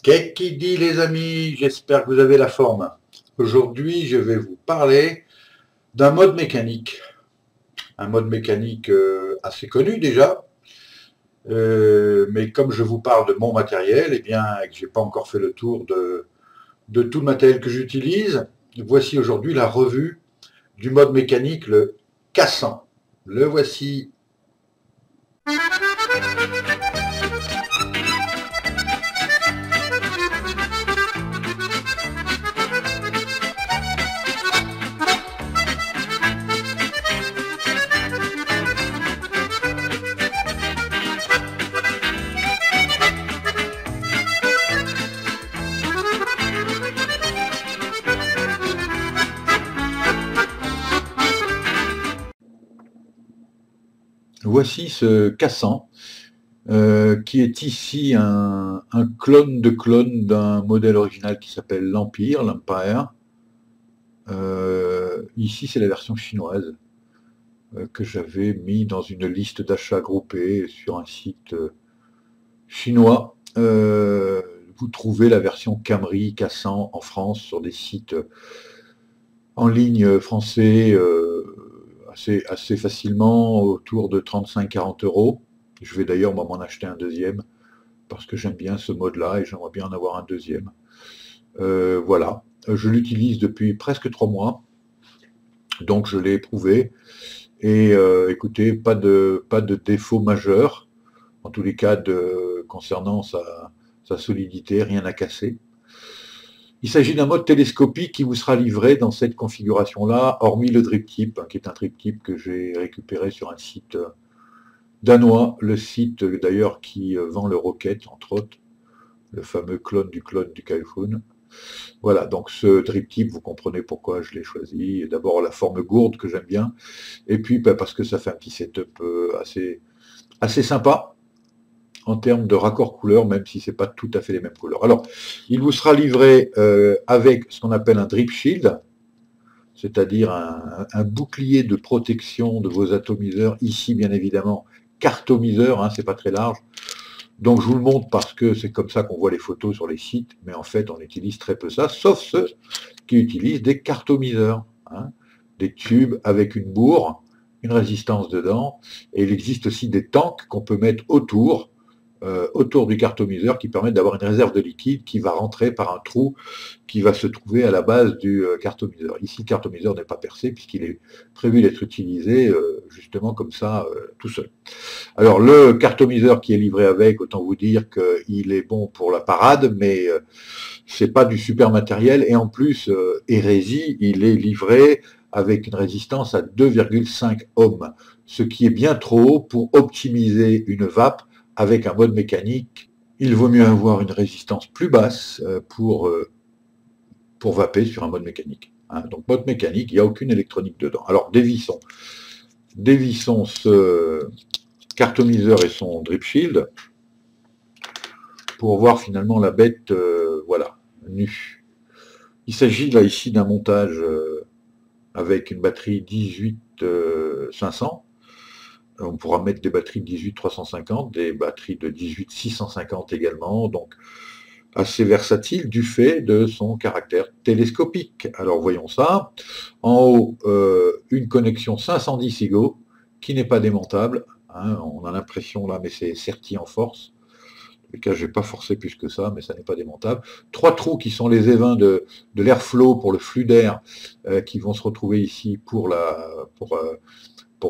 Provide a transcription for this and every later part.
Qu'est-ce qui dit les amis? J'espère que vous avez la forme. Aujourd'hui, je vais vous parler d'un mode mécanique. Un mode mécanique assez connu déjà. Mais comme je vous parle de mon matériel, et bien, et que je n'ai pas encore fait le tour de tout le matériel que j'utilise, voici aujourd'hui la revue du mode mécanique, le K100. Le voici. Voici ce K100, qui est ici un clone de clone d'un modèle original qui s'appelle l'Empire. Ici, c'est la version chinoise que j'avais mis dans une liste d'achats groupés sur un site chinois. Vous trouvez la version Camry K100 en France sur des sites en ligne français assez facilement, autour de 35-40 euros. Je vais d'ailleurs m'en acheter un deuxième parce que j'aime bien ce mode-là et j'aimerais bien en avoir un deuxième. Voilà, je l'utilise depuis presque 3 mois, donc je l'ai éprouvé. Et écoutez, pas de défaut majeur, en tous les cas concernant sa solidité, rien à casser. Il s'agit d'un mode télescopique qui vous sera livré dans cette configuration-là, hormis le drip tip, qui est un drip tip que j'ai récupéré sur un site danois, le site d'ailleurs qui vend le Rocket, entre autres, le fameux clone du Kaifun. Voilà, donc ce drip tip, vous comprenez pourquoi je l'ai choisi. D'abord la forme gourde que j'aime bien, et puis parce que ça fait un petit setup assez sympa en termes de raccord couleur, même si c'est pas tout à fait les mêmes couleurs. Alors, il vous sera livré avec ce qu'on appelle un drip shield, c'est-à-dire un bouclier de protection de vos atomiseurs, ici bien évidemment cartomiseur, c'est pas très large. Donc je vous le montre parce que c'est comme ça qu'on voit les photos sur les sites, mais en fait on utilise très peu ça, sauf ceux qui utilisent des cartomiseurs, des tubes avec une bourre, une résistance dedans, et il existe aussi des tanks qu'on peut mettre autour du cartomiseur qui permettent d'avoir une réserve de liquide qui va rentrer par un trou qui va se trouver à la base du cartomiseur. Ici, le cartomiseur n'est pas percé puisqu'il est prévu d'être utilisé justement comme ça, tout seul. Alors, le cartomiseur qui est livré avec, autant vous dire qu'il est bon pour la parade, mais c'est pas du super matériel, et en plus, hérésie, il est livré avec une résistance à 2,5 ohms, ce qui est bien trop haut pour optimiser une vape avec un mode mécanique. Il vaut mieux avoir une résistance plus basse pour vaper sur un mode mécanique. Donc mode mécanique, il n'y a aucune électronique dedans. Alors dévissons ce cartomiseur et son drip shield pour voir finalement la bête voilà, nue. Il s'agit là ici d'un montage avec une batterie 18500. On pourra mettre des batteries de 18350, des batteries de 18650 également, donc assez versatile du fait de son caractère télescopique. Alors voyons ça. En haut, une connexion 510 SIGO qui n'est pas démontable. On a l'impression là, mais c'est serti en force. En tout cas, je n'ai pas forcé plus que ça, mais ça n'est pas démontable. 3 trous qui sont les évins de l'airflow pour le flux d'air qui vont se retrouver ici pour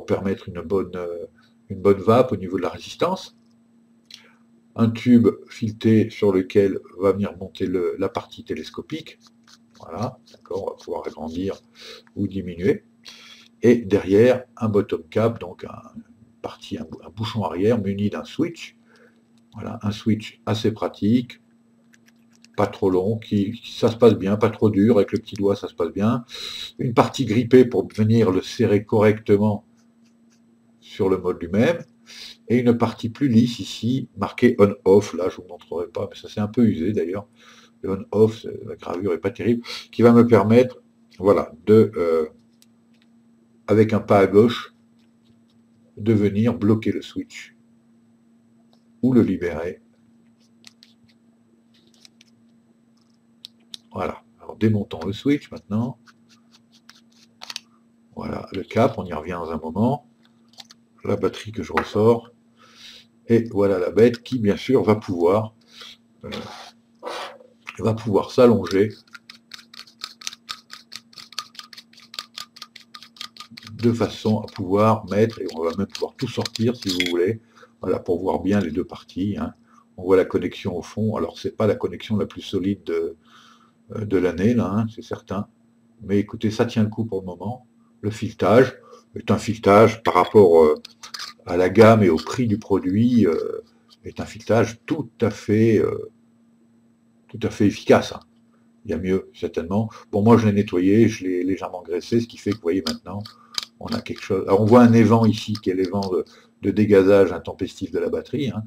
permettre une bonne vape au niveau de la résistance. Un tube fileté sur lequel va venir monter la partie télescopique. Voilà, d'accord, on va pouvoir agrandir ou diminuer. Et derrière, un bottom cap, donc un bouchon arrière muni d'un switch. Voilà, un switch assez pratique, pas trop long, ça se passe bien, pas trop dur, avec le petit doigt ça se passe bien. Une partie grippée pour venir le serrer correctement sur le mode lui-même, et une partie plus lisse ici, marquée on-off, là je ne vous montrerai pas, mais ça c'est un peu usé d'ailleurs, le on-off, la gravure n'est pas terrible, qui va me permettre, voilà, avec un pas à gauche, de venir bloquer le switch, ou le libérer, Voilà. Alors démontons le switch maintenant. Voilà, le cap, on y revient dans un moment. La batterie que je ressors. Et voilà la bête qui, bien sûr, va pouvoir s'allonger de façon à pouvoir mettre, et on va même pouvoir tout sortir si vous voulez, voilà, pour voir bien les deux parties. Hein. On voit la connexion au fond, alors c'est pas la connexion la plus solide de l'année, là, hein, c'est certain, mais écoutez, ça tient le coup pour le moment. Le filetage est un filetage par rapport à la gamme et au prix du produit, est un filetage tout à fait efficace. Hein. Il y a mieux, certainement. Bon, moi, je l'ai nettoyé, je l'ai légèrement graissé, ce qui fait que, vous voyez, maintenant, on a quelque chose. Alors, on voit un évent ici, qui est l'évent de dégazage intempestif de la batterie. Hein.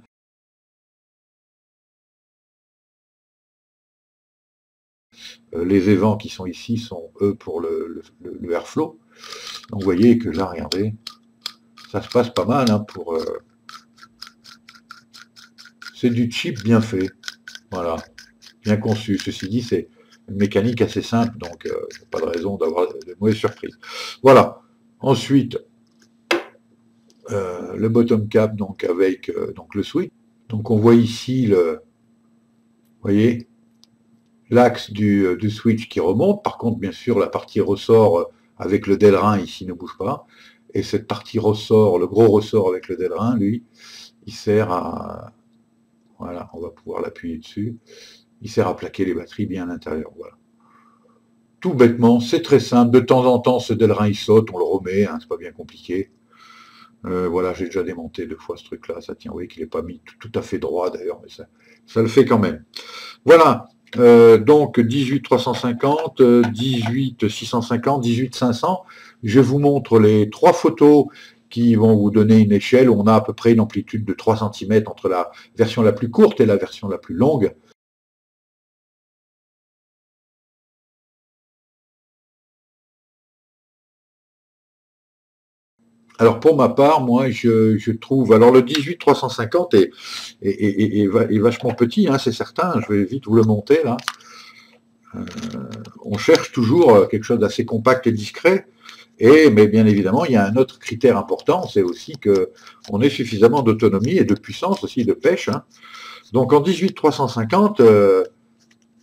Les évents qui sont ici sont, eux, pour le airflow. Donc, vous voyez que là, regardez, ça se passe pas mal. Hein, c'est du chip bien fait. Voilà, bien conçu. Ceci dit, c'est une mécanique assez simple, donc pas de raison d'avoir de mauvaises surprises. Voilà. Ensuite, le bottom cap donc avec donc le switch. Donc on voit ici voyez, l'axe du switch qui remonte. Par contre, bien sûr, la partie ressort avec le Delrin ici ne bouge pas. Et cette partie ressort, le gros ressort avec le Delrin, lui, il sert à, voilà, on va pouvoir l'appuyer dessus. Il sert à plaquer les batteries bien à l'intérieur. Voilà. Tout bêtement, c'est très simple. De temps en temps, ce Delrin il saute, on le remet, hein, c'est pas bien compliqué. Voilà, j'ai déjà démonté 2 fois ce truc-là, ça tient, vous voyez qu'il n'est pas mis tout à fait droit d'ailleurs, mais ça le fait quand même. Voilà, donc 18 350, 18 650, 18 500. Je vous montre les 3 photos qui vont vous donner une échelle où on a à peu près une amplitude de 3 cm entre la version la plus courte et la version la plus longue. Alors pour ma part, moi je trouve, alors le 18 350 est vachement petit, hein, c'est certain, je vais vite vous le monter là. On cherche toujours quelque chose d'assez compact et discret, mais bien évidemment il y a un autre critère important, c'est aussi qu'on ait suffisamment d'autonomie et de puissance aussi, de pêche. Hein. Donc en 18 350,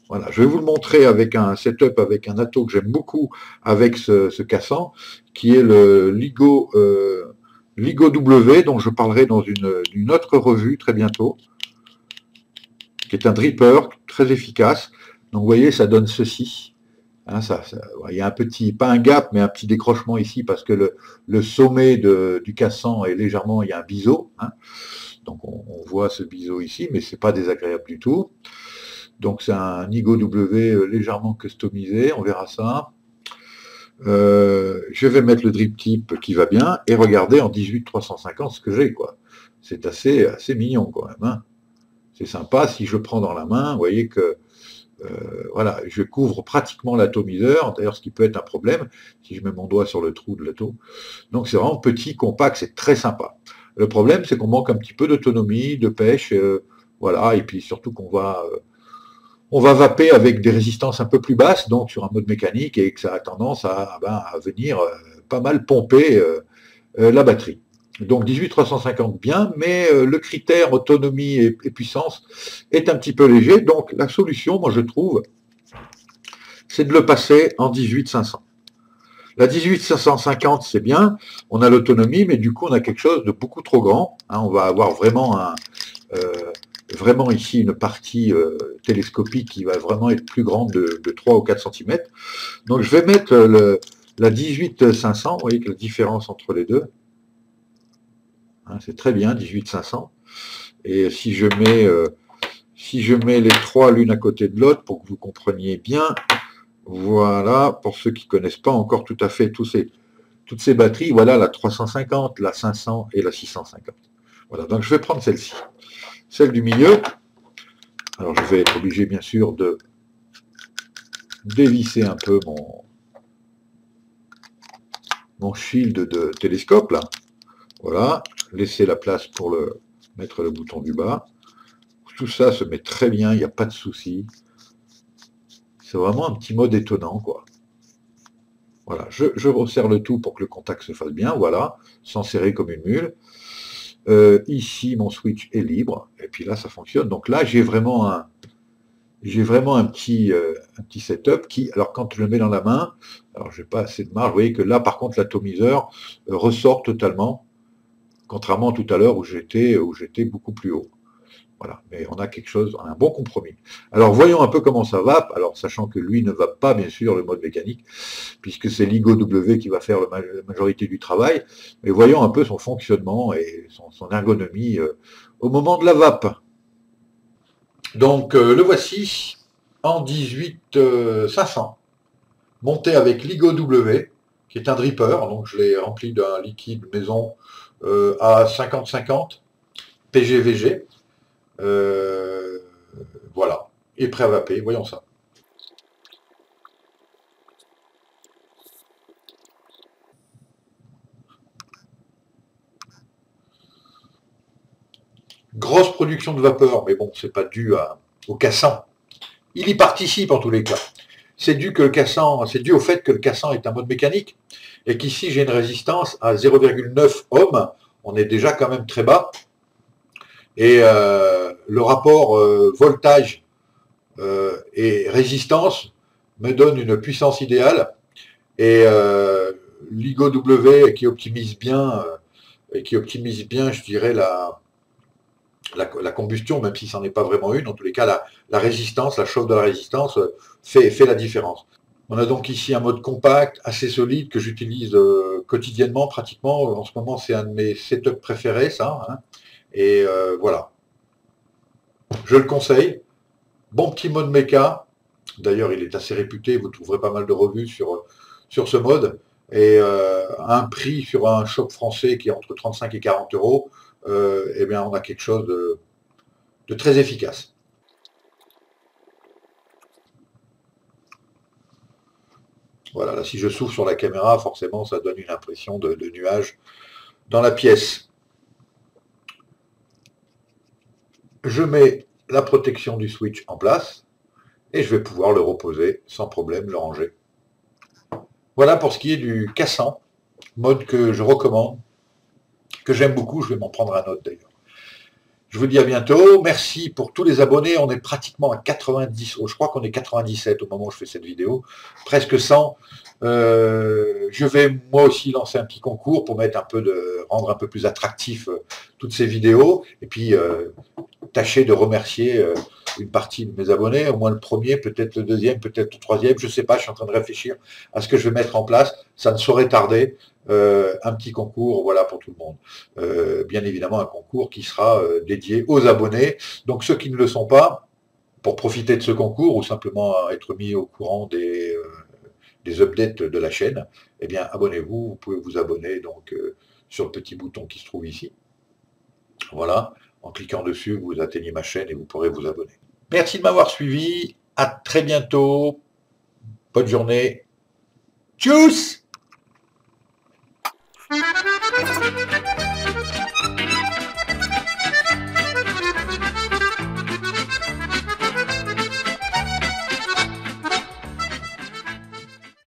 voilà, je vais vous le montrer avec un setup, avec un atto que j'aime beaucoup, avec ce cassant, qui est le LIGO W, dont je parlerai dans une autre revue très bientôt, qui est un dripper très efficace. Donc vous voyez, ça donne ceci. Hein, il y a un petit, pas un gap, mais un petit décrochement ici, parce que le sommet du cassant est légèrement, il y a un biseau. Hein. Donc on voit ce biseau ici, mais c'est pas désagréable du tout. Donc c'est un LIGO W légèrement customisé, on verra ça. Je vais mettre le drip tip qui va bien, et regardez en 18 350 ce que j'ai, quoi. C'est assez mignon quand même. Hein. C'est sympa, si je prends dans la main, vous voyez que voilà, je couvre pratiquement l'atomiseur, d'ailleurs ce qui peut être un problème, si je mets mon doigt sur le trou de l'atto. Donc c'est vraiment petit, compact, c'est très sympa. Le problème, c'est qu'on manque un petit peu d'autonomie, de pêche, voilà, et puis surtout qu'on on va vaper avec des résistances un peu plus basses, donc sur un mode mécanique, et que ça a tendance à venir pas mal pomper la batterie. Donc 18350 bien, mais le critère autonomie et puissance est un petit peu léger. Donc la solution, moi je trouve, c'est de le passer en 18500. La 18550 c'est bien, on a l'autonomie, mais du coup on a quelque chose de beaucoup trop grand. Hein, on va avoir vraiment ici une partie télescopique qui va vraiment être plus grande de 3 ou 4 cm. Donc je vais mettre la 18500, vous voyez que la différence entre les deux, hein, c'est très bien, 18500. Et si je mets les trois l'une à côté de l'autre, pour que vous compreniez bien, voilà, pour ceux qui ne connaissent pas encore tout à fait toutes ces batteries, voilà la 350, la 500 et la 650. Voilà, donc je vais prendre celle-ci. Celle du milieu, alors je vais être obligé bien sûr de dévisser un peu mon shield de télescope là. Voilà, laisser la place pour mettre le bouton du bas. Tout ça se met très bien, il n'y a pas de souci. C'est vraiment un petit mode étonnant, quoi. Voilà, je resserre le tout pour que le contact se fasse bien, voilà, sans serrer comme une mule. Ici, mon switch est libre, et puis là, ça fonctionne. Donc là, j'ai vraiment un petit setup qui, alors quand je le mets dans la main, alors j'ai pas assez de marge, vous voyez que là, par contre, l'atomiseur ressort totalement, contrairement à tout à l'heure où j'étais beaucoup plus haut. Voilà, mais on a quelque chose, on a un bon compromis. Alors voyons un peu comment ça va, alors sachant que lui ne va pas bien sûr le mode mécanique, puisque c'est LIGO W qui va faire la majorité du travail, mais voyons un peu son fonctionnement et son ergonomie au moment de la vape. Donc le voici en 18 500, monté avec LIGO W, qui est un dripper, donc je l'ai rempli d'un liquide maison à 50-50, PGVG. Voilà, et prêt à vaper, voyons ça. Grosse production de vapeur, mais bon, c'est pas dû au cassant. Il y participe en tous les cas. C'est dû au fait que le cassant est un mode mécanique, et qu'ici j'ai une résistance à 0,9 ohms, on est déjà quand même très bas, et le rapport voltage et résistance me donne une puissance idéale, et LIGO W qui optimise bien, je dirais, la combustion, même si ça n'en est pas vraiment une, en tous les cas, la résistance, la chauffe de la résistance fait la différence. On a donc ici un mode compact, assez solide, que j'utilise quotidiennement, pratiquement. En ce moment, c'est un de mes setups préférés, ça. Hein. Et voilà. Je le conseille. Bon petit mode méca. D'ailleurs, il est assez réputé. Vous trouverez pas mal de revues sur ce mode. Et un prix sur un shop français qui est entre 35 et 40 euros, eh bien, on a quelque chose de très efficace. Voilà, là, si je souffle sur la caméra, forcément, ça donne une impression de nuage dans la pièce. Je mets la protection du switch en place et je vais pouvoir le reposer sans problème, le ranger. Voilà pour ce qui est du cassant, mode que je recommande, que j'aime beaucoup, je vais m'en prendre un autre d'ailleurs. Je vous dis à bientôt, merci pour tous les abonnés, on est pratiquement à 90, je crois qu'on est 97 au moment où je fais cette vidéo, presque 100. Je vais moi aussi lancer un petit concours pour rendre un peu plus attractif toutes ces vidéos, et puis tâcher de remercier une partie de mes abonnés, au moins le premier, peut-être le deuxième, peut-être le troisième, je ne sais pas, je suis en train de réfléchir à ce que je vais mettre en place, ça ne saurait tarder, un petit concours, voilà, pour tout le monde. Bien évidemment, un concours qui sera dédié aux abonnés, donc ceux qui ne le sont pas, pour profiter de ce concours, ou simplement être mis au courant des updates de la chaîne, eh bien, abonnez-vous, vous pouvez vous abonner donc sur le petit bouton qui se trouve ici, voilà. En cliquant dessus, vous atteignez ma chaîne et vous pourrez vous abonner. Merci de m'avoir suivi. À très bientôt. Bonne journée. Tchuss!